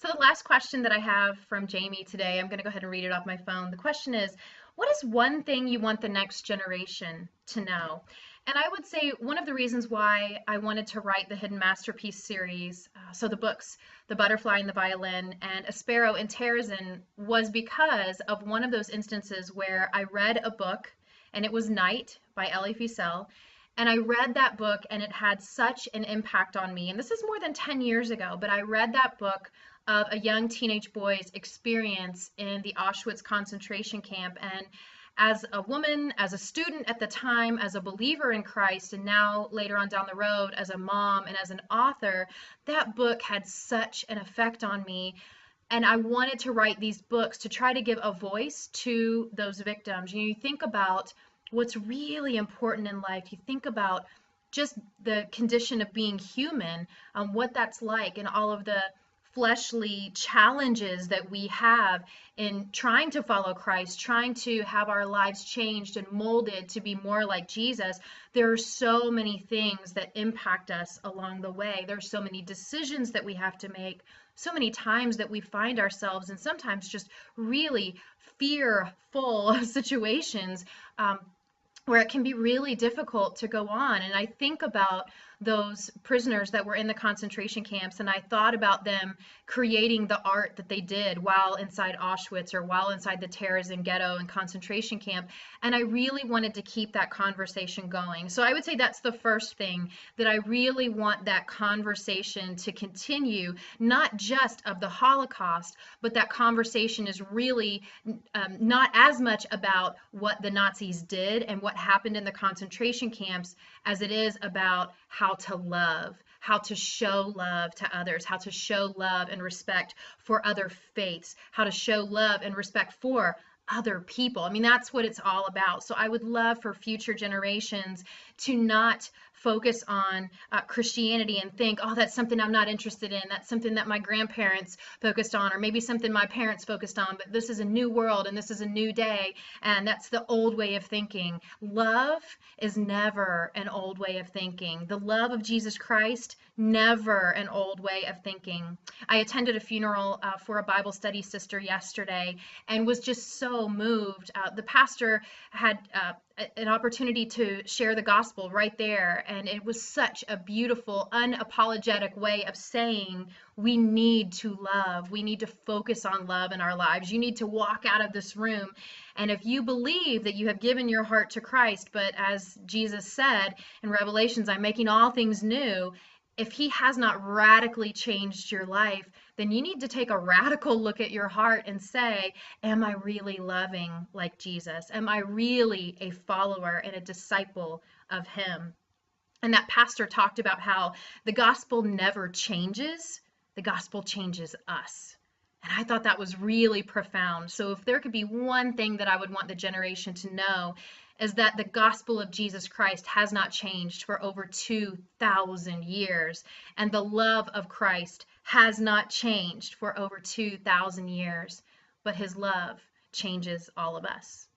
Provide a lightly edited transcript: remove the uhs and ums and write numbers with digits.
So the last question that I have from Jamie today, I'm going to go ahead and read it off my phone. The question is, what is one thing you want the next generation to know? And I would say one of the reasons why I wanted to write the Hidden Masterpiece series, so the books, The Butterfly and the Violin and A Sparrow in Terrazin, was because of one of those instances where I read a book, and it was Night by Elie Wiesel. And I read that book and it had such an impact on me. And this is more than 10 years ago, but I read that book of a young teenage boy's experience in the Auschwitz concentration camp. And as a woman, as a student at the time, as a believer in Christ, and now later on down the road as a mom and as an author, that book had such an effect on me. And I wanted to write these books to try to give a voice to those victims. You think about what's really important in life. You think about just the condition of being human, what that's like, and all of the fleshly challenges that we have in trying to follow Christ, trying to have our lives changed and molded to be more like Jesus. There are so many things that impact us along the way. There's so many decisions that we have to make, so many times that we find ourselves in sometimes just really fearful situations, where it can be really difficult to go on. And I think about those prisoners that were in the concentration camps, and I thought about them creating the art that they did while inside Auschwitz or while inside the Terezin ghetto and concentration camp. And I really wanted to keep that conversation going. So I would say that's the first thing, that I really want that conversation to continue, not just of the Holocaust, but that conversation is really not as much about what the Nazis did and what happened in the concentration camps as it is about how to love, how to show love to others, how to show love and respect for other faiths, how to show love and respect for other people. I mean, that's what it's all about. So I would love for future generations to not focus on Christianity and think, oh, that's something I'm not interested in. That's something that my grandparents focused on, or maybe something my parents focused on, but this is a new world and this is a new day. And that's the old way of thinking. Love is never an old way of thinking. The love of Jesus Christ, never an old way of thinking. I attended a funeral for a Bible study sister yesterday and was just so moved. The pastor had an opportunity to share the gospel right there, and it was such a beautiful, unapologetic way of saying we need to love. We need to focus on love in our lives. You need to walk out of this room, and if you believe that you have given your heart to Christ, but as Jesus said in Revelations, I'm making all things new, if he has not radically changed your life, then you need to take a radical look at your heart and say, am I really loving like Jesus? Am I really a follower and a disciple of him? And that pastor talked about how the gospel never changes, the gospel changes us. And I thought that was really profound. So if there could be one thing that I would want the generation to know, is that the gospel of Jesus Christ has not changed for over 2,000 years. And the love of Christ has not changed for over 2,000 years. But his love changes all of us.